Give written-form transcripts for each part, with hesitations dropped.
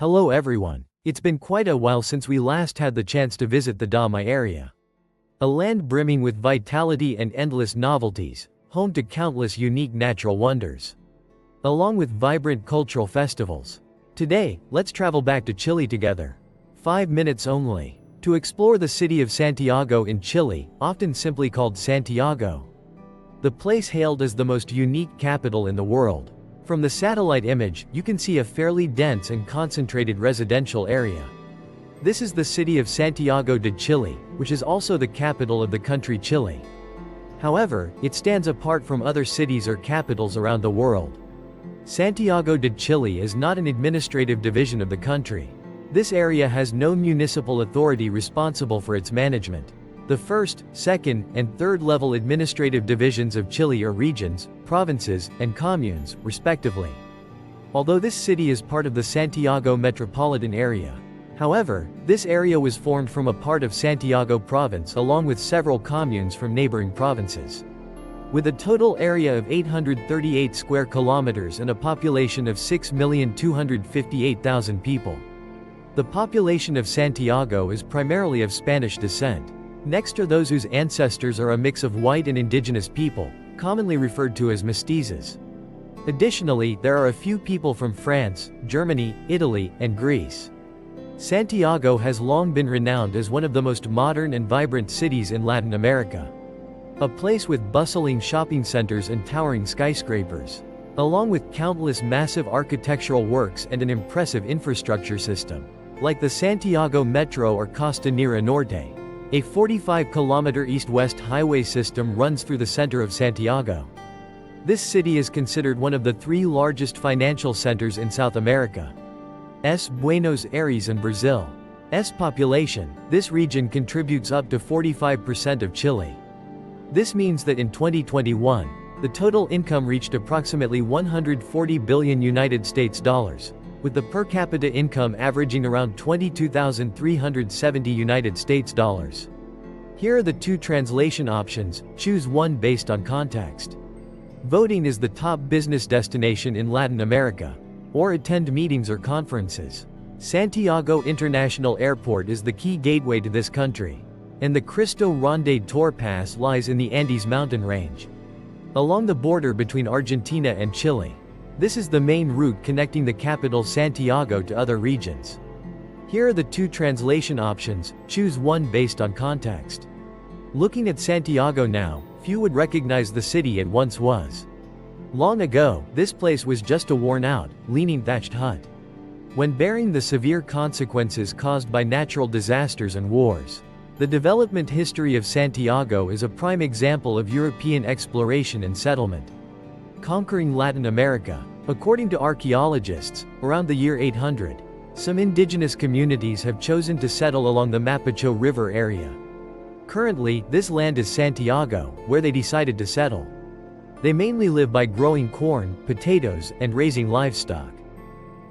Hello everyone. It's been quite a while since we last had the chance to visit the Damai area. A land brimming with vitality and endless novelties, home to countless unique natural wonders, along with vibrant cultural festivals. Today, let's travel back to Chile together. 5 minutes only, to explore the city of Santiago in Chile, often simply called Santiago. The place hailed as the most unique capital in the world. From the satellite image, you can see a fairly dense and concentrated residential area. This is the city of Santiago de Chile, which is also the capital of the country Chile. However, it stands apart from other cities or capitals around the world. Santiago de Chile is not an administrative division of the country. This area has no municipal authority responsible for its management. The first, second, and third level administrative divisions of Chile are regions, provinces, and communes, respectively. Although this city is part of the Santiago metropolitan area. However, this area was formed from a part of Santiago province along with several communes from neighboring provinces. With a total area of 838 square kilometers and a population of 6,258,000 people. The population of Santiago is primarily of Spanish descent. Next are those whose ancestors are a mix of white and indigenous people, commonly referred to as mestizos. Additionally, there are a few people from France, Germany, Italy, and Greece. Santiago has long been renowned as one of the most modern and vibrant cities in Latin America. A place with bustling shopping centers and towering skyscrapers, along with countless massive architectural works and an impressive infrastructure system, like the Santiago Metro or Costanera Norte. A 45-kilometer east-west highway system runs through the center of Santiago. This city is considered one of the 3 largest financial centers in South America. Buenos Aires and Brazil's population, this region contributes up to 45% of Chile. This means that in 2021, the total income reached approximately 140 billion United States dollars, with the per capita income averaging around 22,370 United States dollars. Here are the 2 translation options, choose one based on context. Voting is the top business destination in Latin America, or attend meetings or conferences. Santiago International Airport is the key gateway to this country, and the Cristo Ronde Tour Pass lies in the Andes mountain range, along the border between Argentina and Chile. This is the main route connecting the capital Santiago to other regions. Here are the 2 translation options, choose one based on context. Looking at Santiago now, few would recognize the city it once was. Long ago, this place was just a worn-out, leaning thatched hut. When bearing the severe consequences caused by natural disasters and wars. The development history of Santiago is a prime example of European exploration and settlement. Conquering Latin America. According to archaeologists, around the year 800, some indigenous communities have chosen to settle along the Mapocho River area. Currently, this land is Santiago, where they decided to settle. They mainly live by growing corn, potatoes, and raising livestock.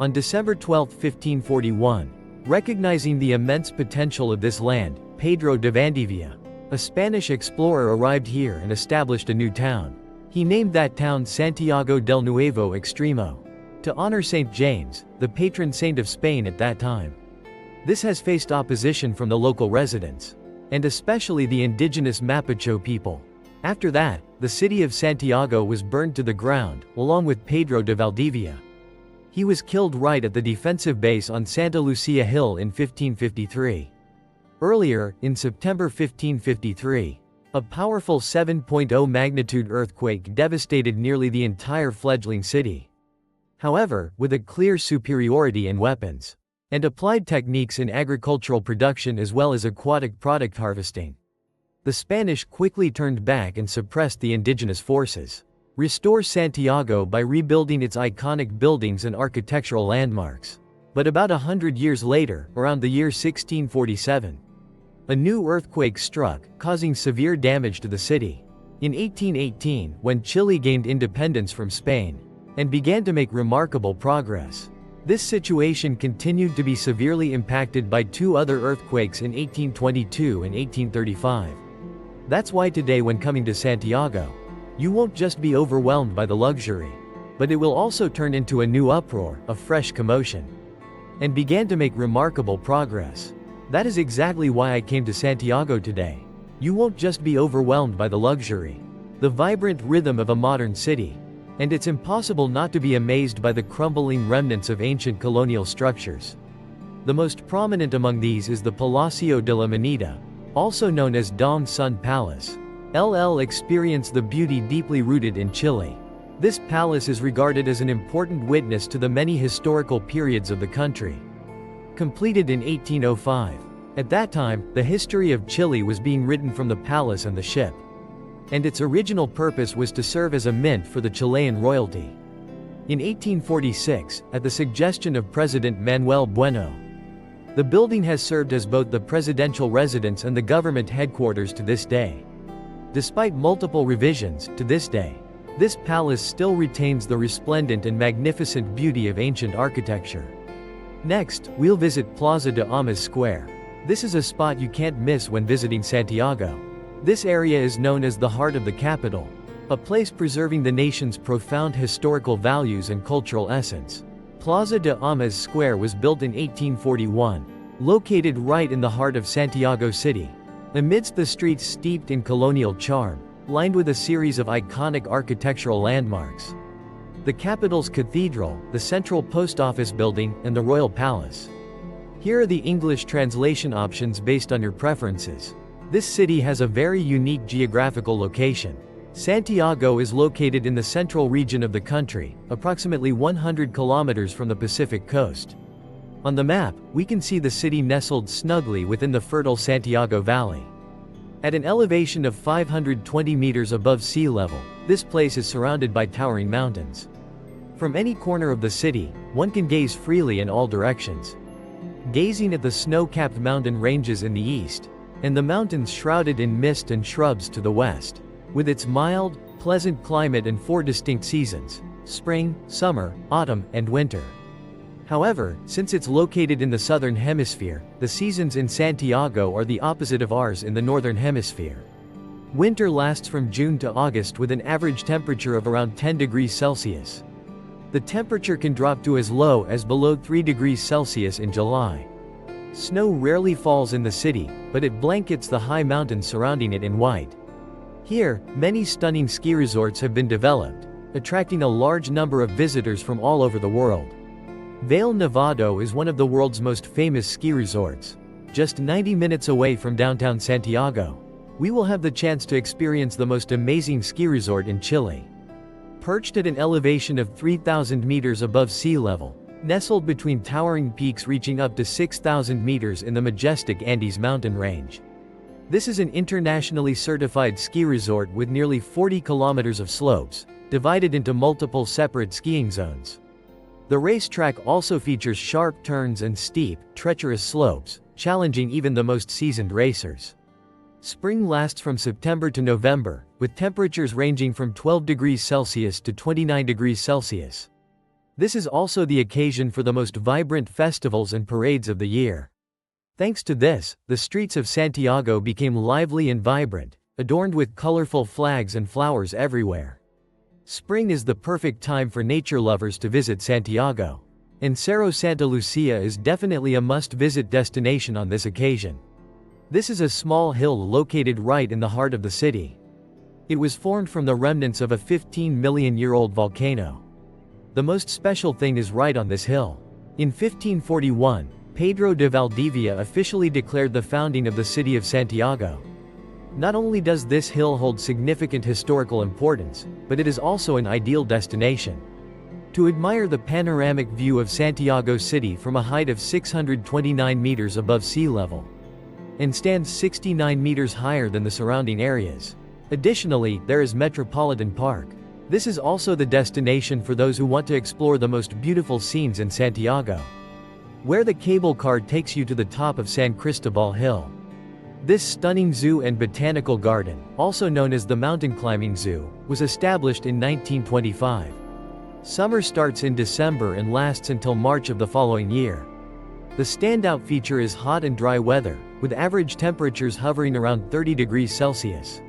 On December 12, 1541, recognizing the immense potential of this land, Pedro de Valdivia, a Spanish explorer, arrived here and established a new town. He named that town Santiago del Nuevo Extremo, to honor Saint James, the patron saint of Spain at that time. This has faced opposition from the local residents, and especially the indigenous Mapocho people. After that, the city of Santiago was burned to the ground, along with Pedro de Valdivia. He was killed right at the defensive base on Santa Lucia Hill in 1553. Earlier, in September 1553, a powerful 7.0 magnitude earthquake devastated nearly the entire fledgling city. However, with a clear superiority in weapons and applied techniques in agricultural production as well as aquatic product harvesting, the Spanish quickly turned back and suppressed the indigenous forces. Restore Santiago by rebuilding its iconic buildings and architectural landmarks. But about 100 years later, around the year 1647, a new earthquake struck, causing severe damage to the city. In 1818, when Chile gained independence from Spain and began to make remarkable progress, this situation continued to be severely impacted by 2 other earthquakes in 1822 and 1835. That's why today, when coming to Santiago, you won't just be overwhelmed by the luxury, but it will also turn into a new uproar, a fresh commotion. and began to make remarkable progress. That is exactly why I came to Santiago today. You won't just be overwhelmed by the luxury, the vibrant rhythm of a modern city, and it's impossible not to be amazed by the crumbling remnants of ancient colonial structures. The most prominent among these is the Palacio de la Moneda, also known as Dong Sun Palace. Experience the beauty deeply rooted in Chile. This palace is regarded as an important witness to the many historical periods of the country. Completed in 1805. At that time, the history of Chile was being written from the palace and the ship, and its original purpose was to serve as a mint for the Chilean royalty. In 1846, at the suggestion of President Manuel Bueno, the building has served as both the presidential residence and the government headquarters to this day. Despite multiple revisions, to this day, this palace still retains the resplendent and magnificent beauty of ancient architecture. Next, we'll visit Plaza de Armas Square. This is a spot you can't miss when visiting Santiago. This area is known as the heart of the capital, a place preserving the nation's profound historical values and cultural essence. Plaza de Armas Square was built in 1841, located right in the heart of Santiago City. Amidst the streets steeped in colonial charm, lined with a series of iconic architectural landmarks. The capital's cathedral, the central post office building, and the royal palace. Here are the English translation options based on your preferences. This city has a very unique geographical location. Santiago is located in the central region of the country, approximately 100 kilometers from the Pacific coast. On the map, we can see the city nestled snugly within the fertile Santiago Valley. At an elevation of 520 meters above sea level, this place is surrounded by towering mountains. From any corner of the city, one can gaze freely in all directions. Gazing at the snow-capped mountain ranges in the east, and the mountains shrouded in mist and shrubs to the west. With its mild, pleasant climate and 4 distinct seasons: spring, summer, autumn, and winter. However, since it's located in the southern hemisphere, the seasons in Santiago are the opposite of ours in the northern hemisphere. Winter lasts from June to August with an average temperature of around 10 degrees Celsius. The temperature can drop to as low as below 3 degrees Celsius in July. Snow rarely falls in the city, but it blankets the high mountains surrounding it in white. Here, many stunning ski resorts have been developed, attracting a large number of visitors from all over the world. Vail Nevado is one of the world's most famous ski resorts. Just 90 minutes away from downtown Santiago, we will have the chance to experience the most amazing ski resort in Chile. Perched at an elevation of 3,000 meters above sea level, nestled between towering peaks reaching up to 6,000 meters in the majestic Andes mountain range. This is an internationally certified ski resort with nearly 40 kilometers of slopes, divided into multiple separate skiing zones. The racetrack also features sharp turns and steep, treacherous slopes, challenging even the most seasoned racers. Spring lasts from September to November, with temperatures ranging from 12 degrees Celsius to 29 degrees Celsius. This is also the occasion for the most vibrant festivals and parades of the year. Thanks to this, the streets of Santiago became lively and vibrant, adorned with colorful flags and flowers everywhere. Spring is the perfect time for nature lovers to visit Santiago, and Cerro Santa Lucia is definitely a must-visit destination on this occasion. This is a small hill located right in the heart of the city. It was formed from the remnants of a 15-million-year-old volcano. The most special thing is right on this hill. In 1541, Pedro de Valdivia officially declared the founding of the city of Santiago. Not only does this hill hold significant historical importance, but it is also an ideal destination to admire the panoramic view of Santiago City from a height of 629 meters above sea level, and stands 69 meters higher than the surrounding areas. Additionally, there is Metropolitan Park. This is also the destination for those who want to explore the most beautiful scenes in Santiago, where the cable car takes you to the top of San Cristobal Hill. This stunning zoo and botanical garden, also known as the Mountain Climbing Zoo, was established in 1925. Summer starts in December and lasts until March of the following year. The standout feature is hot and dry weather, with average temperatures hovering around 30 degrees Celsius.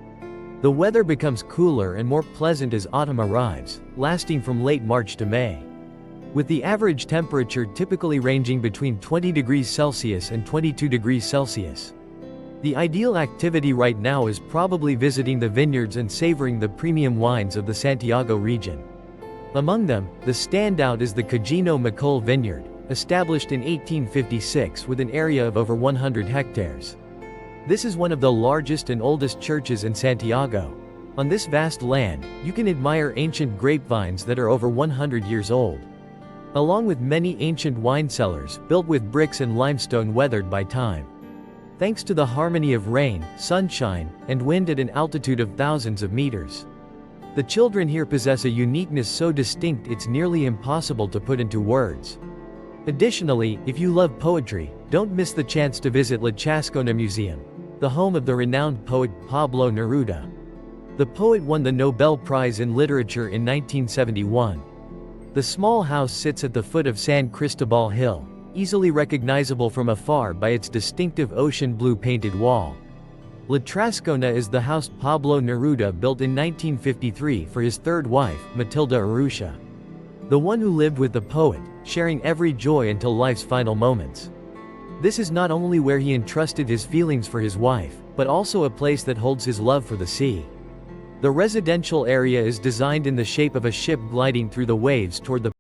The weather becomes cooler and more pleasant as autumn arrives, lasting from late March to May. with the average temperature typically ranging between 20 degrees Celsius and 22 degrees Celsius. The ideal activity right now is probably visiting the vineyards and savoring the premium wines of the Santiago region. Among them, the standout is the Cagino Macol Vineyard, established in 1856 with an area of over 100 hectares. This is one of the largest and oldest churches in Santiago. On this vast land, you can admire ancient grapevines that are over 100 years old, along with many ancient wine cellars built with bricks and limestone weathered by time. Thanks to the harmony of rain, sunshine, and wind at an altitude of thousands of meters, the children here possess a uniqueness so distinct it's nearly impossible to put into words. Additionally, if you love poetry, don't miss the chance to visit La Chascona Museum, the home of the renowned poet Pablo Neruda. The poet won the Nobel Prize in Literature in 1971. The small house sits at the foot of San Cristobal Hill, easily recognizable from afar by its distinctive ocean blue painted wall. La Chascona is the house Pablo Neruda built in 1953 for his third wife, Matilda Urrutia, the one who lived with the poet, sharing every joy until life's final moments. This is not only where he entrusted his feelings for his wife, but also a place that holds his love for the sea. The residential area is designed in the shape of a ship gliding through the waves toward the